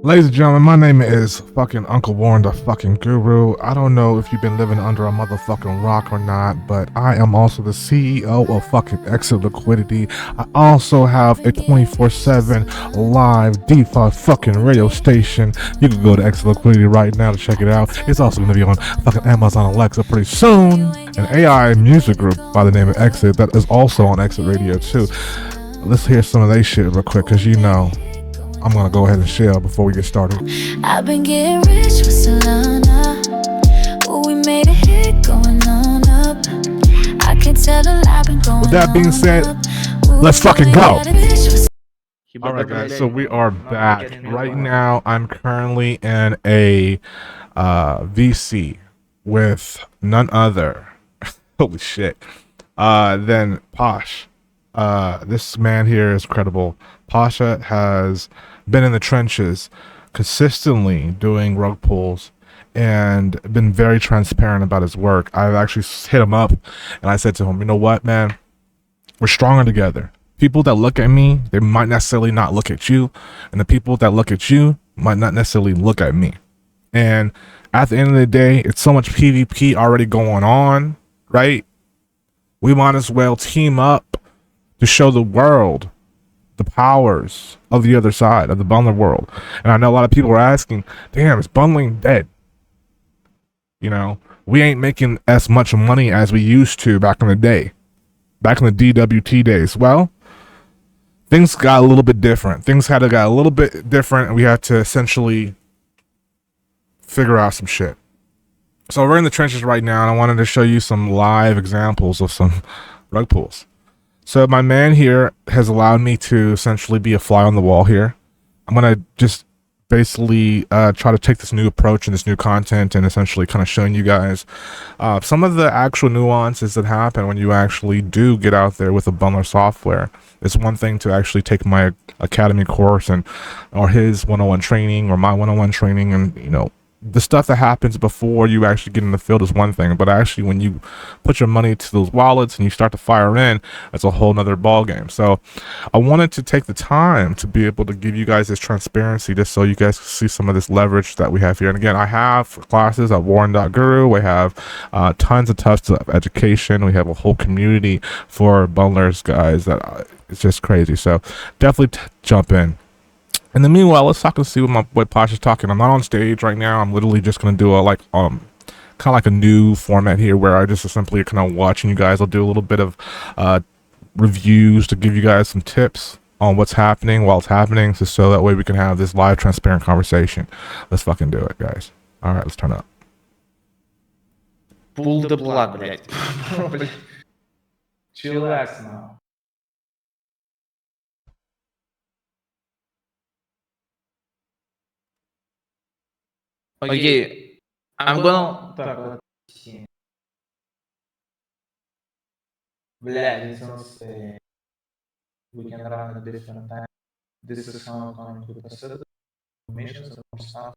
Ladies and gentlemen, my name is fucking Uncle Warren, the fucking guru. I don't know if you've been living under a motherfucking rock or not, but I am also the CEO of fucking Exit Liquidity. I also have a 24/7 live DeFi fucking radio station. You can go to Exit Liquidity right now to check it out. It's also going to be on fucking Amazon Alexa pretty soon. An AI music group by the name of Exit that is also on Exit Radio too. Let's hear some of that shit real quick, because you know I'm gonna go ahead and share before we get started. I've been getting rich with Solana. Ooh, we made a hit going on up. I can tell a lot been going on. With that being said, let's fucking go. Alright guys, so we are back. Right now I'm currently in a VC with none other, holy shit, than Posh. This man here is credible. PASHA has been in the trenches consistently doing rug pulls and been very transparent about his work. I've actually hit him up and I said to him, you know what, man, we're stronger together. People that look at me, they might necessarily not look at you, and the people that look at you might not necessarily look at me. And at the end of the day, it's so much PvP already going on, right? We might as well team up to show the world the powers of the other side of the bundler world. And I know a lot of people are asking, damn, is bundling dead? You know, we ain't making as much money as we used to back in the day, back in the DWT days. Well, things got a little bit different. Things had to got a little bit different, and we had to essentially figure out some shit. So we're in the trenches right now, and I wanted to show you some live examples of some rug pulls. So my man here has allowed me to essentially be a fly on the wall here. I'm going to just basically try to take this new approach and this new content and essentially kind of showing you guys some of the actual nuances that happen when you actually do get out there with a bundler software. It's one thing to actually take my academy course and or his 101 training or my 101 training, and you know, the stuff that happens before you actually get in the field is one thing, but actually when you put your money to those wallets and you start to fire in, that's a whole nother ball game. So I wanted to take the time to be able to give you guys this transparency just so you guys can see some of this leverage that we have here. And again, I have classes at warren.guru. We have tons of types of education. We have a whole community for bundlers, guys, that it's just crazy. So definitely jump in. In the meanwhile, let's talk and see what my boy Posh is talking. I'm not on stage right now. I'm literally just gonna do a kind of like a new format here where I just simply kind of watching you guys. I'll do a little bit of reviews to give you guys some tips on what's happening while it's happening, so that way we can have this live, transparent conversation. Let's fucking do it, guys. All right, let's turn up. Pull the plug, блядь. Chillax now. Okay, I'm gonna... Так, вот. Блядь, this one's... We can run at different time. This is how I'm going to process information, some stuff.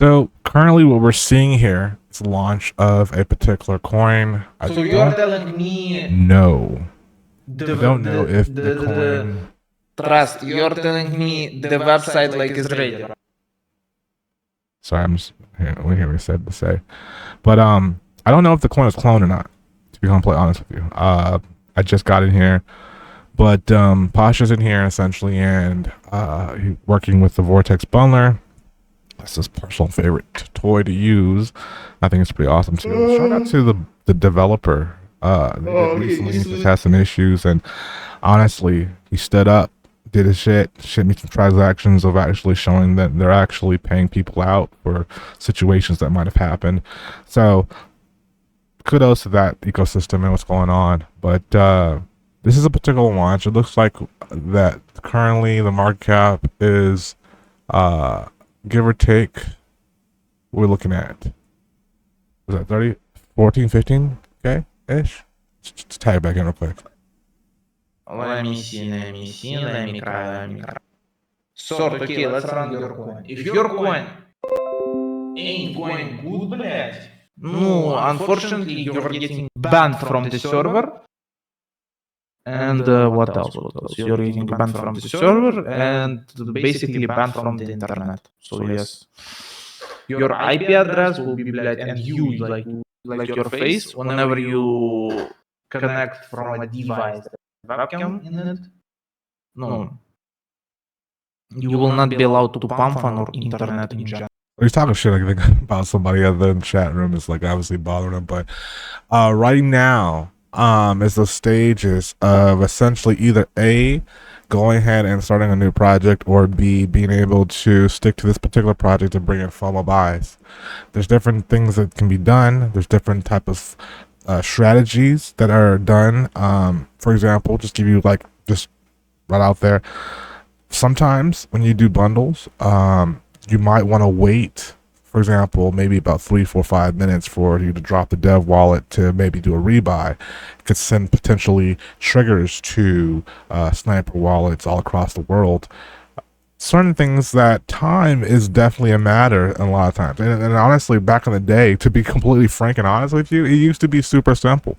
So currently what we're seeing here is the launch of a particular coin. So you are telling me... No. I don't know if the coin... Trust, you're telling me the website like is ready. Sorry, I'm just hearing what I said to say. But I don't know if the coin is cloned or not, to be completely honest with you. I just got in here. But Pasha's in here essentially, and he's working with the VORTEX bundler. That's his personal favorite toy to use. I think it's pretty awesome too. Shout out to the developer. Recently just had some issues, and honestly, he stood up, did his shit me some transactions of actually showing that they're actually paying people out for situations that might have happened. So kudos to that ecosystem and what's going on. But this is a particular launch. It looks like that currently the market cap is give or take, we're looking at, was that 30, 14, 15k ish? Just tag back in real quick. Let me see. Let me cry. Sort, okay, let's run your coin. If your coin ain't going good, блядь, no, unfortunately, you're getting banned from the server. And what else? What else? You're getting banned from the server and basically banned from the internet. So yes, your IP address will be блядь, and you like your face whenever you connect from a device, webcam in it. No, you will not be allowed to pump on or internet in general. He's talking shit, I think, about somebody other in the chat room is like obviously bothering him. But right now, is the stages of essentially either A, going ahead and starting a new project, or B, being able to stick to this particular project and bring in FOMO buys. There's different things that can be done. There's different type of strategies that are done. For example, just give you like just right out there. Sometimes when you do bundles, you might want to wait, for example, maybe about 3, 4, 5 minutes for you to drop the dev wallet to maybe do a rebuy. It could send potentially triggers to sniper wallets all across the world. Certain things that time is definitely a matter a lot of times. And honestly, back in the day, to be completely frank and honest with you, it used to be super simple.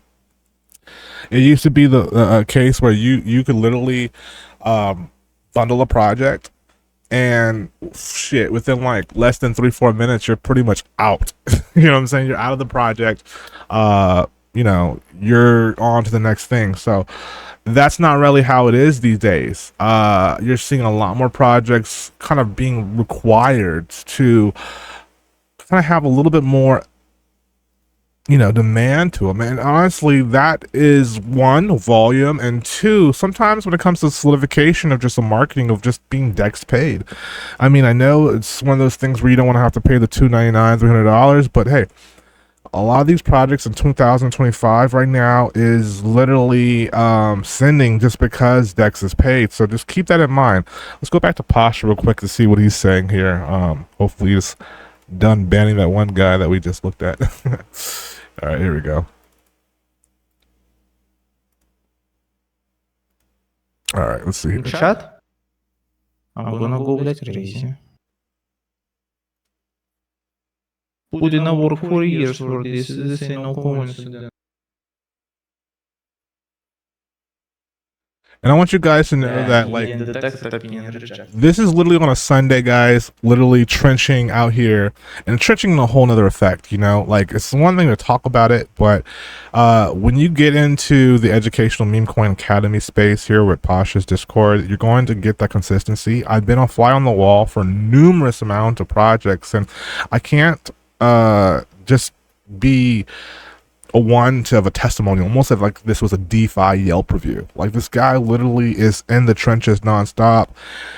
It used to be the case where you could literally bundle a project, and shit, within like less than 3-4 minutes, you're pretty much out. You know what I'm saying? You're out of the project. You know, you're on to the next thing. So that's not really how it is these days. You're seeing a lot more projects kind of being required to kind of have a little bit more, you know, demand to them. And honestly, that is one, volume, and two, sometimes when it comes to solidification of just the marketing of just being dex paid. I mean, I know it's one of those things where you don't want to have to pay the $299, $300, but hey, a lot of these projects in 2025 right now is literally sending just because dex is paid. So just keep that in mind. Let's go back to PASHA real quick to see what he's saying here. Hopefully he's done banning that one guy that we just looked at. All right, here we go. All right, let's see. Chat? I'm gonna go, блядь, crazy. Put in a work for years for this. This ain't no coincidence. And I want you guys to know that, like, this is literally on a Sunday, guys, literally trenching out here, and trenching in a whole nother effect, you know? Like, it's one thing to talk about it, but when you get into the educational meme coin academy space here with Pasha's Discord, you're going to get that consistency. I've been a fly on the wall for numerous amounts of projects, and I can't just be a one to have a testimonial, almost as like this was a DeFi Yelp review. Like, this guy literally is in the trenches nonstop.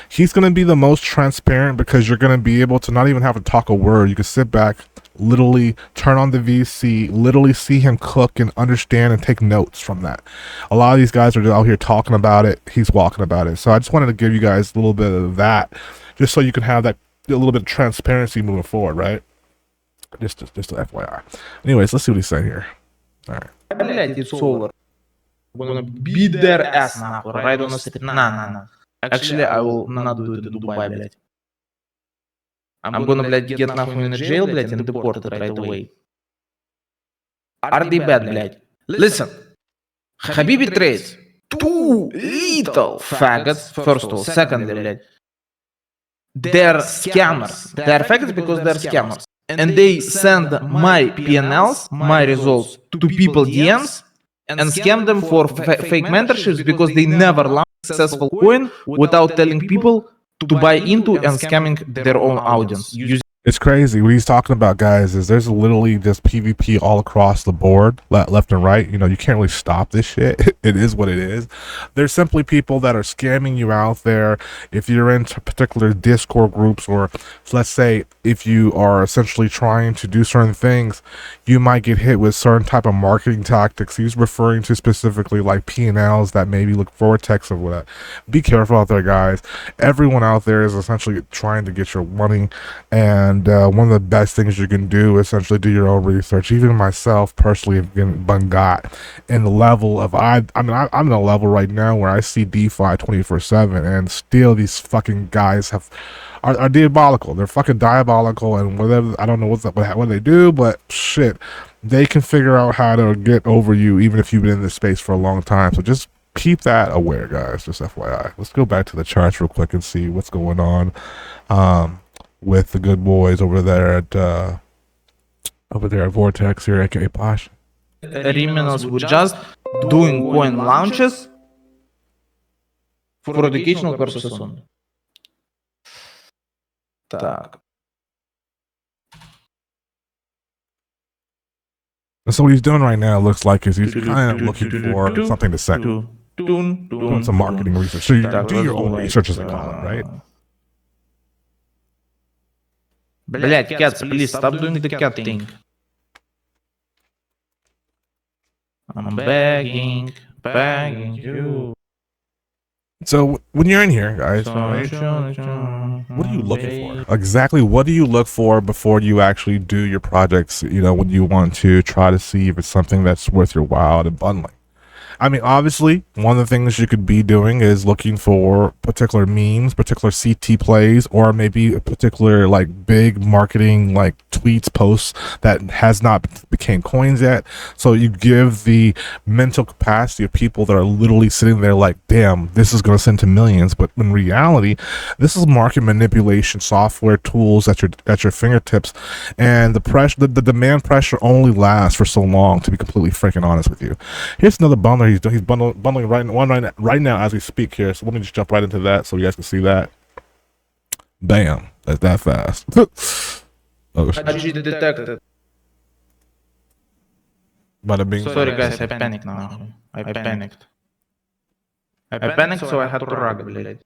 He's going to be the most transparent because you're going to be able to not even have to talk a word. You can sit back, literally turn on the VC, literally see him cook and understand and take notes from that. A lot of these guys are out here talking about it. He's walking about it. So I just wanted to give you guys a little bit of that, just so you can have that a little bit of transparency moving forward, right? Just a FYI. Anyways, let's see what he's saying here. All right. Блядь, it's over. I'm gonna beat their ass нахуй, right on the street. Nah. Actually, I will not do it in Dubai, блядь. I'm gonna, блядь, get нахуй in the jail, блядь, and deported right away. Are they bad, блядь? Listen, Habibi trades 2 little faggots, first of all. Secondly, блядь, they're scammers. They're faggots because they're scammers. And they send my PNLs, my results, to people DMs and scam them for fake mentorships because they never launch a successful coin without telling people to buy into and scamming their own audience. It's crazy. What he's talking about, guys, is there's literally just PvP all across the board, left and right. You know, you can't really stop this shit. It is what it is. There's simply people that are scamming you out there. If you're into particular Discord groups, or let's say if you are essentially trying to do certain things, you might get hit with certain type of marketing tactics. He's referring to specifically like P&Ls that maybe look VORTEX or whatever. Be careful out there, guys. Everyone out there is essentially trying to get your money, and one of the best things you can do is essentially do your own research. Even myself personally have been got in the level of I'm in a level right now where I see DeFi 24/7, and still these fucking guys are diabolical. They're fucking diabolical, and whatever, I don't know what they do, but shit, they can figure out how to get over you even if you've been in this space for a long time. So just keep that aware, guys. Just FYI. Let's go back to the charts real quick and see what's going on with the good boys over there at Vortex here, aka PASHA. Criminals were just doing coin launches for educational purposes only. Так. And so what he's doing right now looks like is he's kind of looking for something to send. Doing some marketing research. So you do your own research, as they call it, right? Блять, cats, please stop doing the cat thing. I'm begging you. So when you're in here, guys, right, what are you looking for? Exactly, what do you look for before you actually do your projects, you know, when you want to try to see if it's something that's worth your while and bundling? I mean, obviously, one of the things you could be doing is looking for particular memes, particular CT plays, or maybe a particular like big marketing like tweets, posts that has not became coins yet. So you give the mental capacity of people that are literally sitting there like, damn, this is going to send to millions. But in reality, this is market manipulation software tools at your fingertips, and the pressure, the demand pressure only lasts for so long. To be completely freaking honest with you, here's another bundler. He's bundling right now as we speak here. So let me just jump right into that so you guys can see that. Bam! That's that fast. Detected. Bada bing. Sorry guys, I panicked now. I panicked, so I had to rug, блядь.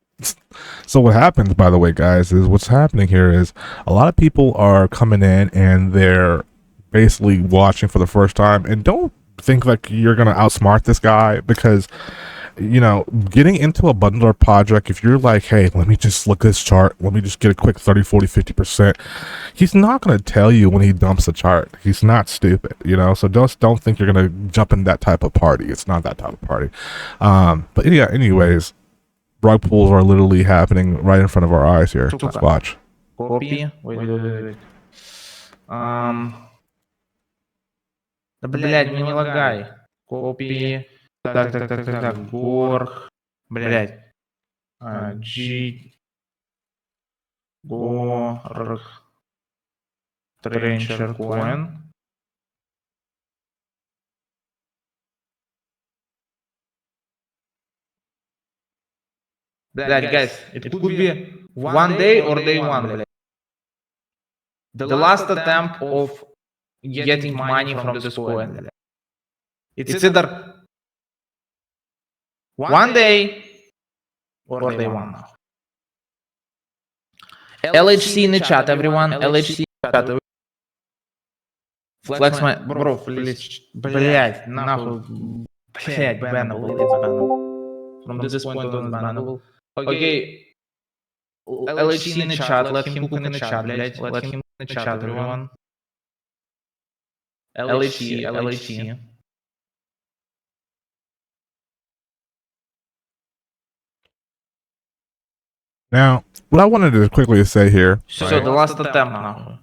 So what happens, by the way, guys, is what's happening here is a lot of people are coming in and they're basically watching for the first time, and don't think like you're gonna outsmart this guy, because you know, getting into a bundler project, if you're like, hey, let me just look at this chart, let me just get a quick 30, 40, 50%, he's not going to tell you when he dumps the chart. He's not stupid, you know, so don't think you're going to jump in that type of party. It's not that type of party. But yeah, anyways, rug pulls are literally happening right in front of our eyes here. Let's watch. Copy. Wait. Да, блядь, не лагай. Copy. Так. Горх. Блядь. Горх. Trencher coin. Блядь, guys, it could be one day or day one, блядь. The last attempt of getting money from this coin, блядь. It's either one day or day one. LHC in the chat, everyone. LHC in the chat. Flex my... Bro, please. Блядь, нахуй. Блядь, bannable. It's bannable. From this point on, bannable. Okay. LHC in the chat. Let him cook in the chat, блядь. Let him in the chat, everyone. LHC. Now, what I wanted to quickly say here, So the last attempt now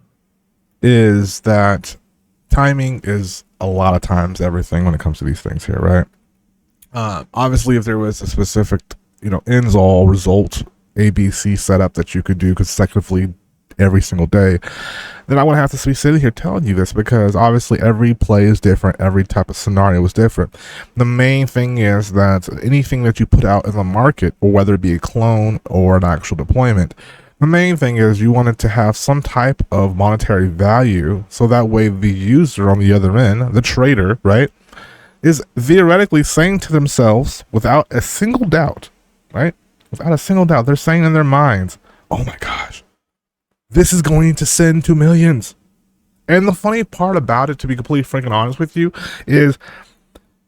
is that timing is a lot of times everything when it comes to these things here, right? Obviously, if there was a specific, you know, ends all result ABC setup that you could do consecutively every single day, then I would have to be sitting here telling you this, because obviously every play is different, every type of scenario is different. The main thing is that anything that you put out in the market, or whether it be a clone or an actual deployment, the main thing is you want it to have some type of monetary value, so that way the user on the other end, the trader, right, is theoretically saying to themselves without a single doubt, right, without a single doubt, they're saying in their minds, oh my gosh, this is going to send to millions. And the funny part about it, to be completely freaking honest with you, is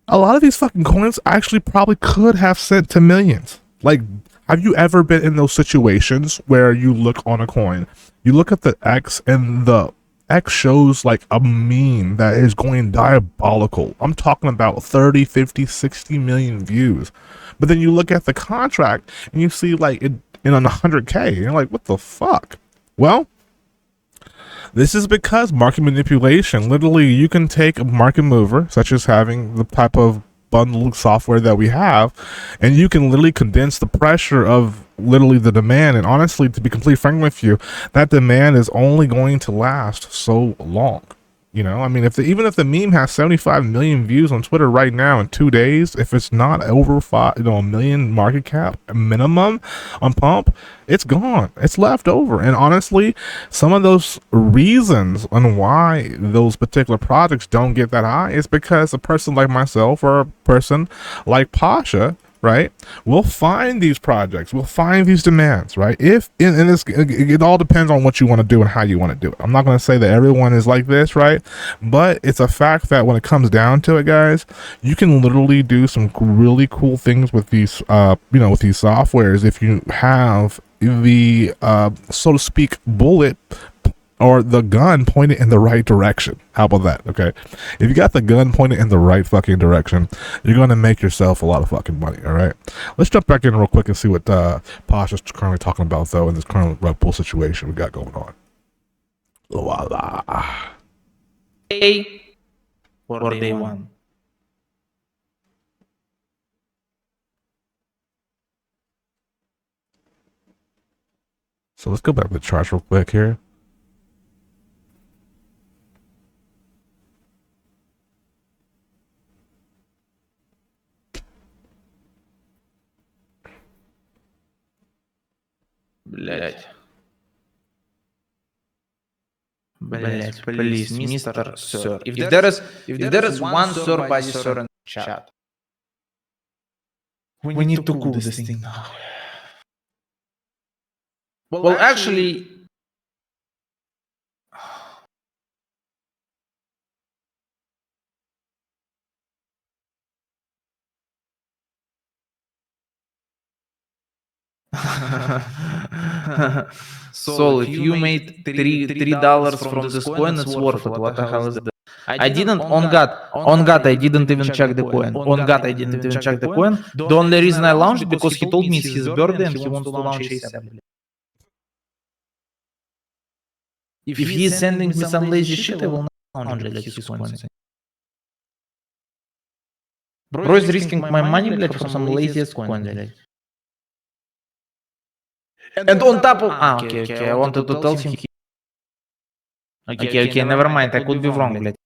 a lot of these fucking coins actually probably could have sent to millions. Like, have you ever been in those situations where you look on a coin, you look at the X, and the X shows like a meme that is going diabolical? I'm talking about 30, 50, 60 million views. But then you look at the contract and you see like it in on 100K, and you're like, what the fuck? Well, this is because market manipulation, literally you can take a market mover, such as having the type of bundled software that we have, and you can literally condense the pressure of literally the demand. And honestly, to be completely frank with you, that demand is only going to last so long. You know, I mean, even if the meme has 75 million views on Twitter right now in 2 days, if it's not over a million market cap minimum on pump, it's gone. It's left over. And honestly, some of those reasons on why those particular projects don't get that high is because a person like myself or a person like PASHA, right, we'll find these projects, we'll find these demands, right? If in this, it all depends on what you want to do and how you want to do it. I'm not going to say that everyone is like this, right? But it's a fact that when it comes down to it, guys, you can literally do some really cool things with these, with these softwares if you have the, so to speak, bullet or the gun pointed in the right direction. How about that? Okay. If you got the gun pointed in the right fucking direction, you're going to make yourself a lot of fucking money. All right. Let's jump back in real quick and see what Posh is currently talking about, though, in this current Red Bull situation we got going on. Voila. For day one. So let's go back to the charts real quick here. Блять, please, Mr. Sir. If there is one Sir by Sir in the chat, we need to cool this thing now. Well, actually, Sol, if you made $3 from this coin, it's worth it. What the hell is that? I didn't, on God, I didn't even check the coin. On God, I didn't even check the coin. The only reason I launched because he told me it's his birthday and he wants to launch ASAP. If he is sending me some lazy shit, I will not launch his coins. Bro is risking my money, блядь, for some laziest coin, блядь. And on top of... okay, I wanted to tell him... Okay, never mind, I could be wrong, блядь.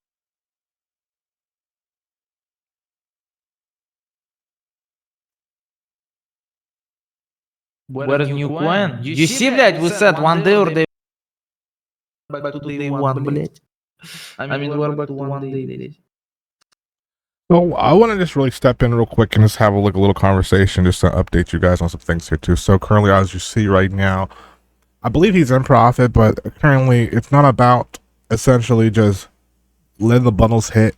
Where is new coin? You see, блядь, we said one day or day... Back to day one, блядь. I mean, we're back to one day, блядь. So I want to just really step in real quick and just have a little conversation just to update you guys on some things here too. So currently, as you see right now, I believe he's in profit, but currently it's not about essentially just letting the bundles hit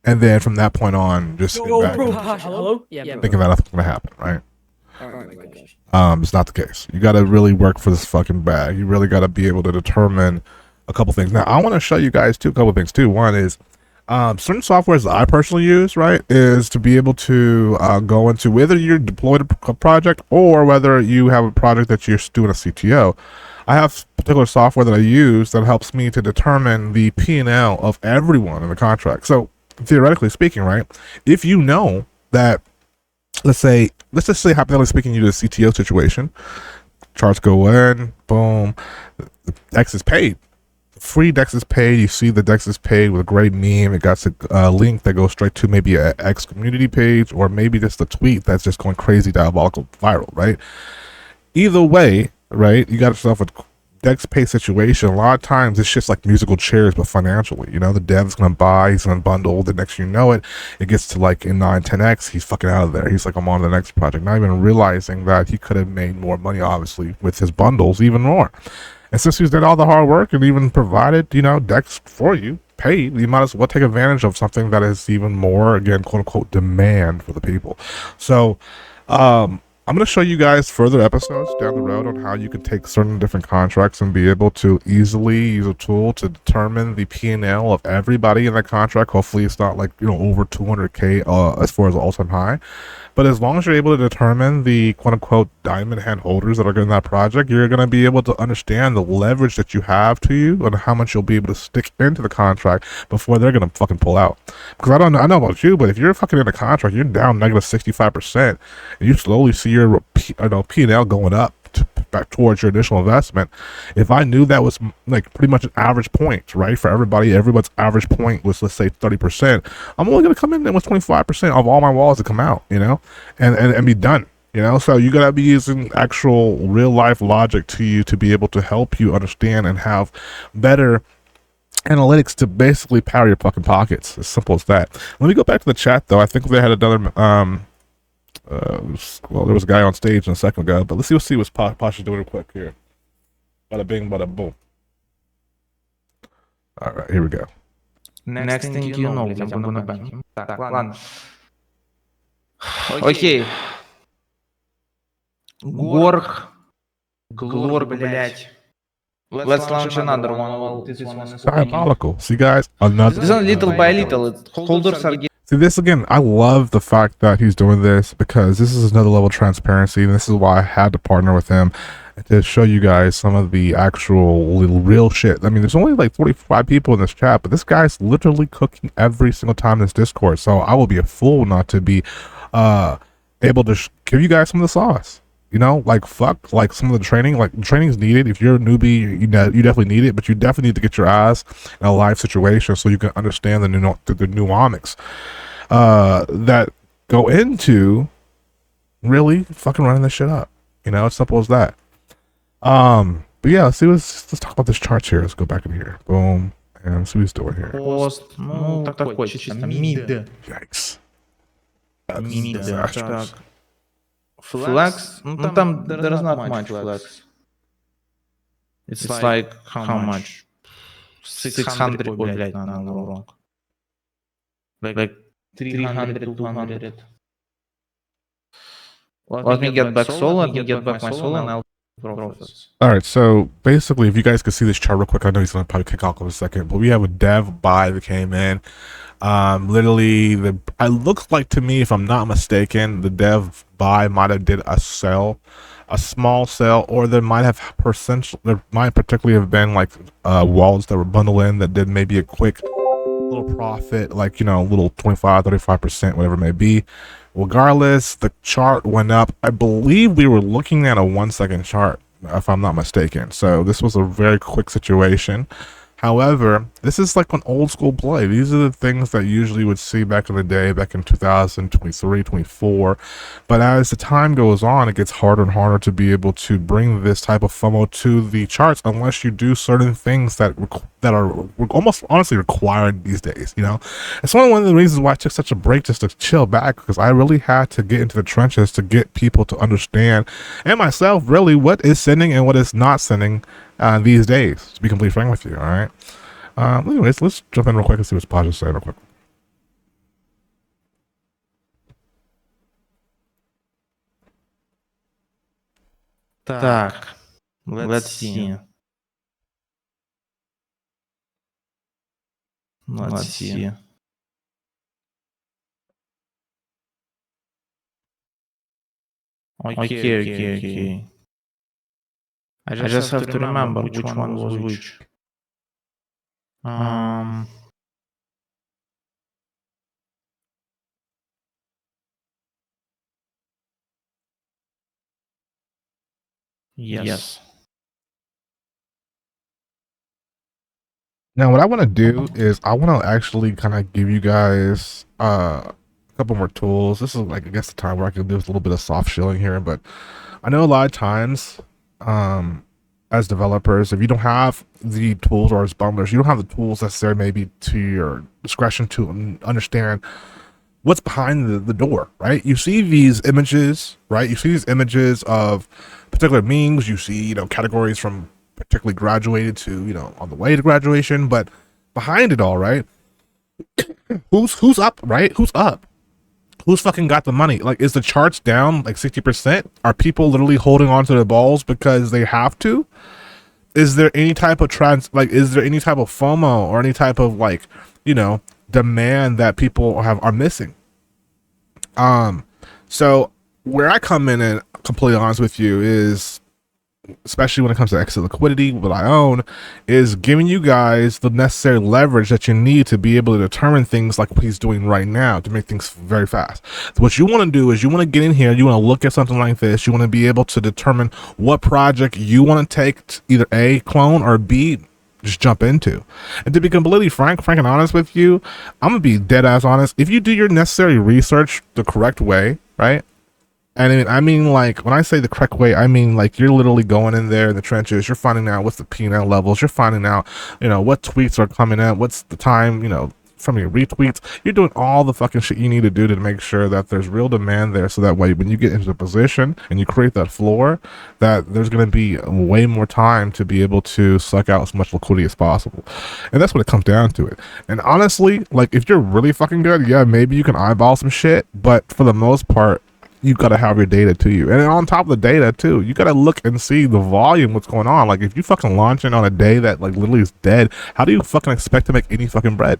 and then from that point on just sitting back Hello? Yeah, thinking that nothing's gonna happen, right? Oh my gosh. It's not the case. You got to really work for this fucking bag. You really got to be able to determine a couple things. Now, I want to show you guys a couple things too. One is certain softwares that I personally use, right, is to be able to go into whether you're deployed a project or whether you have a project that you're doing a CTO. I have particular software that I use that helps me to determine the P&L of everyone in the contract. So theoretically speaking, right, if you know that, let's just say hypothetically speaking, you do a CTO situation, charts go in, boom, the Dex is paid. Free Dex is paid. You see the Dex is paid with a great meme. It got a link that goes straight to maybe an X community page or maybe just a tweet that's just going crazy, diabolical, viral, right? Either way, right, you got yourself a Dex pay situation. A lot of times it's just like musical chairs, but financially, you know, the dev's going to buy, he's going to bundle. The next you know it, it gets to like in 9, 10X, he's fucking out of there. He's like, I'm on to the next project. Not even realizing that he could have made more money, obviously, with his bundles, even more. And since he's did all the hard work and even provided, you know, Dex for you, paid, you might as well take advantage of something that is even more, again, quote unquote, demand for the people. So, I'm going to show you guys further episodes down the road on how you can take certain different contracts and be able to easily use a tool to determine the P&L of everybody in that contract. Hopefully it's not like, you know, over 200K as far as the all-time high. But as long as you're able to determine the quote unquote diamond hand holders that are in that project, you're going to be able to understand the leverage that you have to you and how much you'll be able to stick into the contract before they're going to fucking pull out. Because I know about you, but if you're fucking in a contract, you're down negative 65%, and you slowly see your P&L going up back towards your initial investment. If I knew that was like pretty much an average point, right, for everyone's average point was, let's say, 30%, I'm only going to come in there with 25% of all my walls to come out, and be done, so you got to be using actual real life logic to you to be able to help you understand and have better analytics to basically power your fucking pockets. As simple as that. Let me go back to the chat though. I think they had another well, there was a guy on stage a second ago, but let's see what Pasha doing real quick here. Bada bing, bada boom. All right, here we go. Next thing you know, I'm gonna ban him. Так, ладно. Окей. Глорк, блять. Let's launch another one. This one is diabolical. See, guys, another. This one little by little. Holders are. See, this again, I love the fact that he's doing this because this is another level of transparency, and this is why I had to partner with him to show you guys some of the actual real shit. I mean, there's only like 45 people in this chat, but this guy's literally cooking every single time in this Discord, so I will be a fool not to be able to give you guys some of the sauce. Like fuck, like some of the training, like training's needed. If you're a newbie, you definitely need it, but you definitely need to get your eyes in a live situation so you can understand the nuance that go into really fucking running this shit up. It's simple as that. But yeah, let's talk about this chart here. Let's go back in here. Boom. And see what he's doing here. Yikes. Mid. Flex? Там there's not much flex. It's like how much? 600, блядь, на урон. Like 300, 200. Let me get back solo, let me get back my solo, and I'll profits. All right, so basically, if you guys could see this chart real quick, I know he's gonna probably kick off in a second, but we have a dev buy that came in. Literally, it looks like to me, if I'm not mistaken, the dev buy might have did a sell, a small sell, or there might particularly have been like wallets that were bundled in that did maybe a quick little profit, like little 25-35%, whatever it may be. Regardless, the chart went up. I believe we were looking at a 1-second chart, if I'm not mistaken. So this was a very quick situation. However, this is like an old school play. These are the things that usually would see back in the day, back in 2023, 24. But as the time goes on, it gets harder and harder to be able to bring this type of FOMO to the charts unless you do certain things that are almost honestly required these days. It's one of the reasons why I took such a break just to chill back, because I really had to get into the trenches to get people to understand, and myself really, what is sending and what is not sending these days, to be completely frank with you. All right. Anyways, let's jump in real quick and see what Pasha's saying real quick. Так, let's see. Let's see. Okay. I just have to remember which one was which. Yes. Now, what I want to do is I want to actually kind of give you guys a couple more tools. This is like, I guess, the time where I can do a little bit of soft shilling here, but I know a lot of times as developers, if you don't have the tools, or as bundlers, you don't have the tools necessary maybe to your discretion to understand what's behind the door, right? You see these images, right? You see these images of particular memes. You see, categories from particularly graduated to, on the way to graduation, but behind it all, right? who's up, right? Who's up? Who's fucking got the money? Like, is the charts down like 60%? Are people literally holding on to their balls because they have to? Is there any type of is there any type of FOMO or any type of demand that people are missing? So where I come in and completely honest with you is, especially when it comes to exit liquidity, what I own, is giving you guys the necessary leverage that you need to be able to determine things like what he's doing right now to make things very fast. So what you want to do is you want to get in here, you want to look at something like this, you want to be able to determine what project you want to take, either A, clone, or B, just jump into. And to be completely frank and honest with you, I'm gonna be dead ass honest. If you do your necessary research the correct way, right? And I mean, like, when I say the correct way, I mean, like, you're literally going in there in the trenches, you're finding out what's the P&L levels, you're finding out, you know, what tweets are coming in, what's the time, you know, from your retweets. You're doing all the fucking shit you need to do to make sure that there's real demand there, so that way when you get into the position and you create that floor, that there's going to be way more time to be able to suck out as much liquidity as possible. And that's what it comes down to it. And honestly, like, if you're really fucking good, yeah, maybe you can eyeball some shit, but for the most part, you got to have your data to you. And on top of the data too, you got to look and see the volume, what's going on. Like, if you fucking launch in on a day that like literally is dead, how do you fucking expect to make any fucking bread?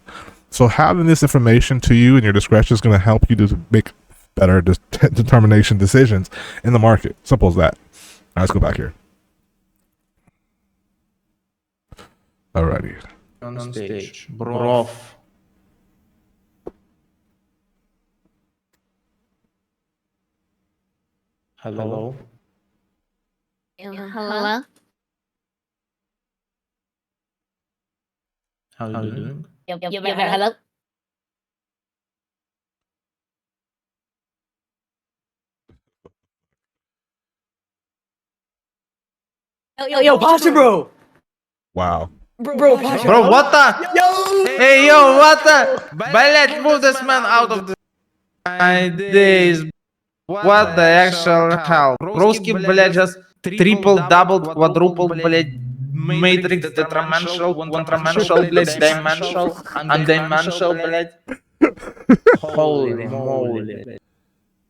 So having this information to you and your discretion is going to help you to make better determination decisions in the market. Simple as that. All right, let's go back here. Alrighty. On stage. Bro. Hello. Hello? How you doing? Hello? Yo, Pasha, bro! Wow. Bro, Pasha. Bro, what the? Yo! Hey, yo, what the? Let's move this man out of the days. What the actual hell? Broski, блядь, just triple, doubled, quadrupled, блядь, matrix, tetradimensional, quadrimensional, блядь, dimensional, undimensional, блядь. Holy moly.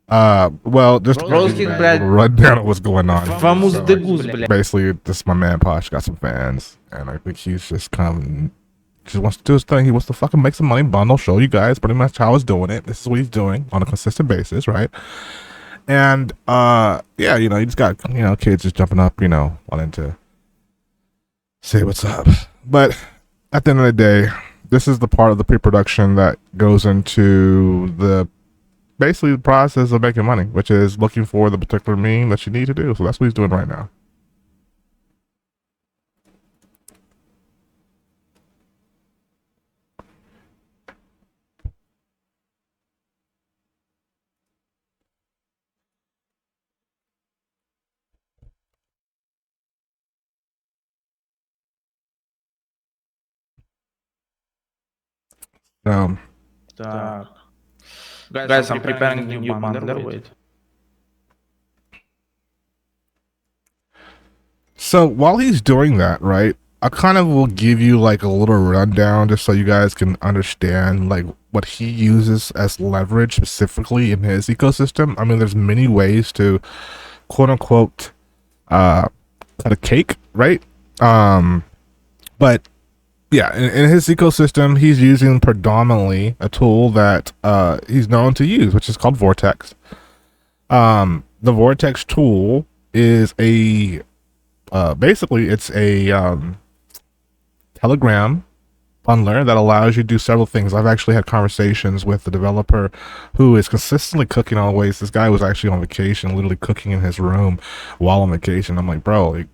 Well, just to Broski, give you guys a блядь, little rundown of what's going on. famous So, the goose, блядь. basically, this is my man Posh, got some fans, and I think he's just just wants to do his thing. He wants to fucking make some money, bundle, show you guys pretty much how he's doing it. This is what he's doing on a consistent basis, right? And yeah, you know, you just got, you know, kids just jumping up, you know, wanting to say what's up. But at the end of the day, this is the part of the pre-production that goes into the basically the process of making money, which is looking for the particular meme that you need to do. So that's what he's doing right now. Guys, I'm preparing the new bundler. Wait. So while he's doing that, right, I kind of will give you like a little rundown just so you guys can understand like what he uses as leverage specifically in his ecosystem. I mean, there's many ways to quote unquote cut a cake, right? But yeah, in his ecosystem, he's using predominantly a tool that he's known to use, which is called VORTEX. The VORTEX tool is a basically it's a Telegram bundler that allows you to do several things. I've actually had conversations with the developer who is consistently cooking always. This guy was actually on vacation, literally cooking in his room while on vacation. I'm like, bro, like,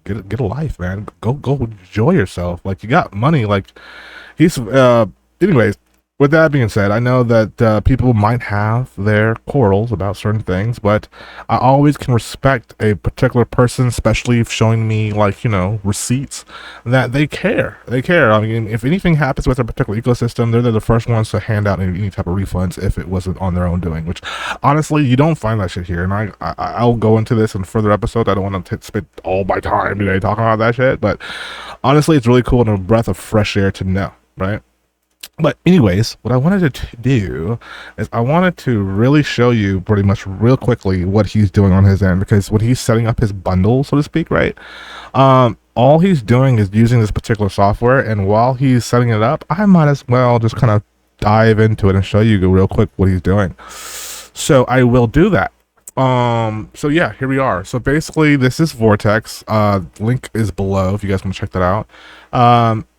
get a life, man. Go enjoy yourself. Like, you got money. Like, he's anyways, with that being said, I know that people might have their quarrels about certain things, but I always can respect a particular person, especially if showing me, like, you know, receipts that they care. They care. I mean, if anything happens with a particular ecosystem, they're the first ones to hand out any type of refunds if it wasn't on their own doing, which honestly, you don't find that shit here. And I'll go into this in further episodes. I don't want to spend all my time today talking about that shit, but honestly, it's really cool and a breath of fresh air to know, right? But anyways, what I wanted to do is I wanted to really show you pretty much real quickly what he's doing on his end, because when he's setting up his bundle, so to speak, right? All he's doing is using this particular software, and while he's setting it up, I might as well just kind of dive into it and show you real quick what he's doing. So I will do that. So yeah, here we are. So basically this is Vortex. Link is below if you guys want to check that out.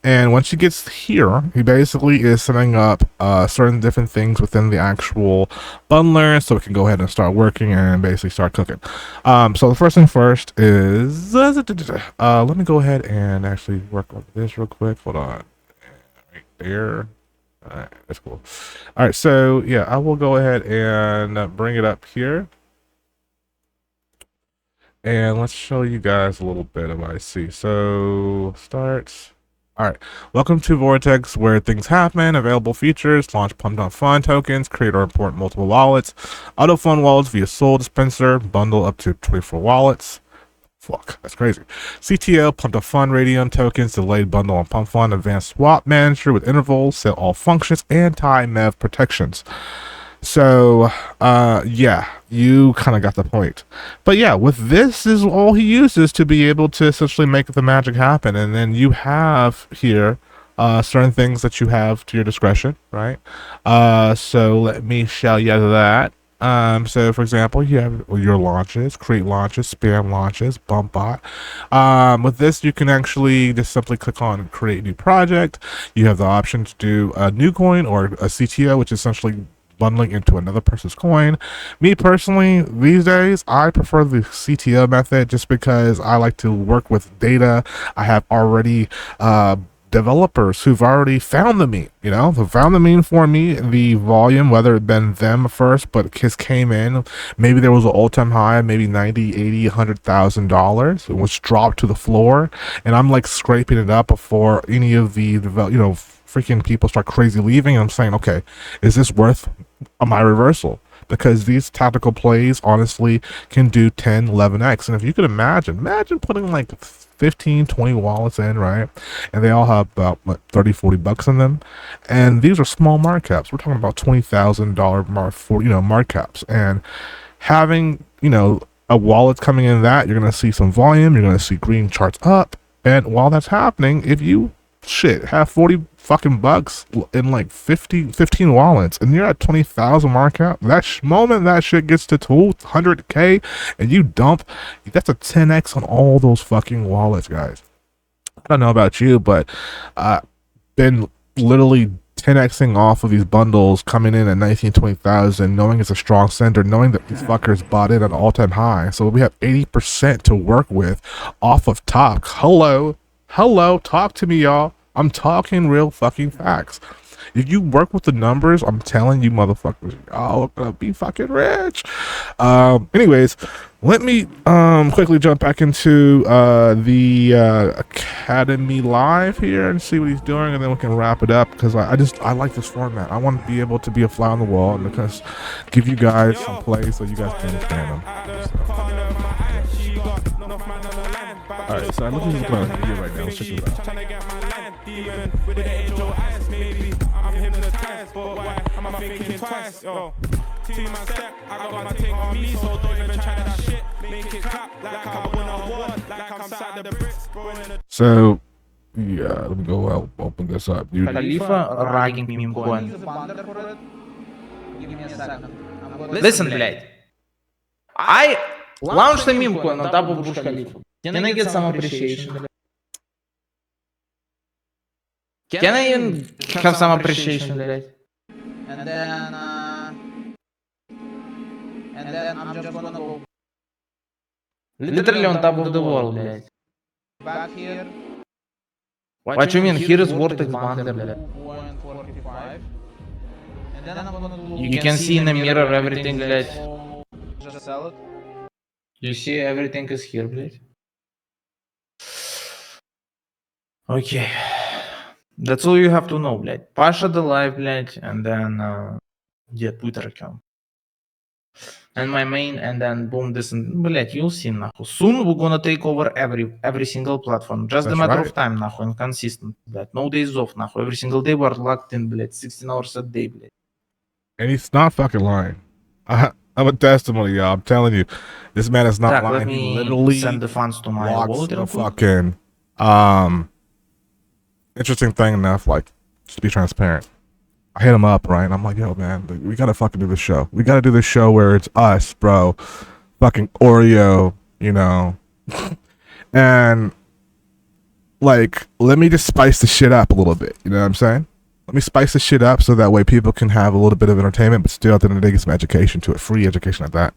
And once he gets here, he basically is setting up certain different things within the actual bundler so it can go ahead and start working and basically start cooking. So the first thing first is let me go ahead and actually work on this real quick. Hold on. Right there. Alright, that's cool. Alright, so yeah, I will go ahead and bring it up here. And let's show you guys a little bit of IC. So starts. All right, welcome to Vortex, where things happen. Available features: launch pump.fun tokens, create or import multiple wallets, auto fund wallets via Soul Dispenser, bundle up to 24 wallets. Fuck, that's crazy. CTO, pump.fun radium tokens, delayed bundle on pump fund, advanced swap manager with intervals, set all functions, anti-mev protections. So, yeah, you kind of got the point. But yeah, with this is all he uses to be able to essentially make the magic happen. And then you have here certain things that you have to your discretion, right? So let me show you that. So for example, you have your launches, create launches, spam launches, bump bot. With this, you can actually just simply click on create new project. You have the option to do a new coin or a CTO, which is essentially bundling into another person's coin. Me personally, these days, I prefer the CTO method just because I like to work with data. I have already developers who've already found the meme, you know, they found the meme for me, the volume, whether it been them first, but Kiss came in, maybe there was an all-time high, maybe 90, 80, $100,000, which dropped to the floor, and I'm like scraping it up before any of the, you know, freaking people start crazy leaving, and I'm saying, okay, is this worth my reversal? Because these tactical plays honestly can do 10, 11x. And if you could imagine putting like 15, 20 wallets in, right? And they all have about what, 30, 40 bucks in them. And these are small market caps. We're talking about $20,000 for, you know, market caps. And having, you know, a wallet coming in that, you're going to see some volume, you're going to see green charts up. And while that's happening, if you have 40 fucking bucks in like 15 wallets and you're at 20,000 market cap, that moment that shit gets to 200k and you dump, that's a 10x on all those fucking wallets, guys. I don't know about you, but been literally 10xing off of these bundles coming in at 19, 20,000, knowing it's a strong sender, knowing that these fuckers bought in at an all-time high. So we have 80% to work with off of top. Hello, talk to me, y'all. I'm talking real fucking facts. If you work with the numbers, I'm telling you motherfuckers, y'all are gonna be fucking rich. Anyways, let me quickly jump back into the Academy Live here and see what he's doing, and then we can wrap it up, because I like this format. I want to be able to be a fly on the wall and because give you guys some plays so you guys can understand them. Alright, so I'm looking at the video right now. Let's check this out. So, yeah, let me go out, open this up. Khalifa ragging meme coin. Listen, блядь. I launched a meme coin on top of Burj Khalifa. Can I get some appreciation? Can I even have some appreciation, блядь? And then I'm just gonna go Literally on top of the world, блядь. back here. What you mean? Here is Vortex Bundle, блядь. 2.45. And then I'm gonna do. You can see in the mirror everything, блядь. Just sell it. You see everything is here, блядь. Okay. That's all you have to know, блядь. PASHA the live, блядь, and then yeah, Twitter account. And my main, and then boom, this, and блядь, you'll see, нахуй. Soon we're gonna take over every single platform. Just a matter of time, нахуй, and consistent, блядь. No days off, нахуй. Every single day we're locked in, блядь. 16 hours a day, блядь. And he's not fucking lying. I'm a testimony, y'all. I'm telling you, this man is not lying. Let me he literally send the funds to my wallet. the fucking interesting thing enough, like, just to be transparent. I hit him up, right? And I'm like, yo, man, we gotta fucking do this show. We gotta do this show where it's us, bro. Fucking Oreo, you know. And, like, let me just spice the shit up a little bit. You know what I'm saying? Let me spice the shit up so that way people can have a little bit of entertainment, but still at the end of the day get some education to it. Free education at that.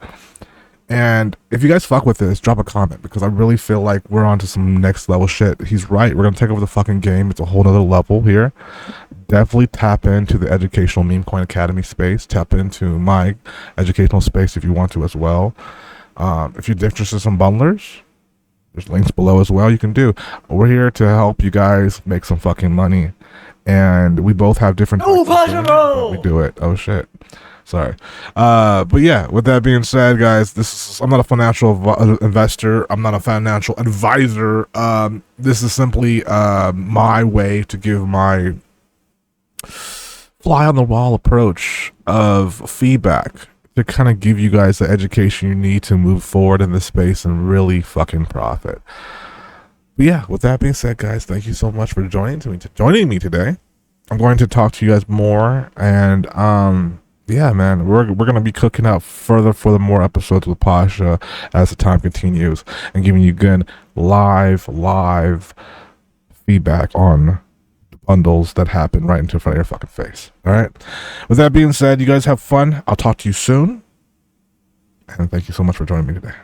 And if you guys fuck with this, drop a comment, because I really feel like we're on to some next level shit. He's right. We're going to take over the fucking game. It's a whole nother level here. Definitely tap into the educational meme coin academy space. Tap into my educational space if you want to as well. If you're interested in some bundlers, there's links below as well you can do. We're here to help you guys make some fucking money. And we both have different Pasha, bro! we do it. Oh shit. Sorry. But yeah, with that being said, guys, I'm not a financial investor. I'm not a financial advisor. This is simply my way to give my fly on the wall approach of feedback to kind of give you guys the education you need to move forward in this space and really fucking profit. But yeah, with that being said, guys, thank you so much for joining me today. I'm going to talk to you guys more, and yeah, man, we're gonna be cooking up further for the more episodes with Pasha as the time continues, and giving you good live feedback on the bundles that happen right into front of your fucking face. All right. With that being said, you guys have fun. I'll talk to you soon, and thank you so much for joining me today.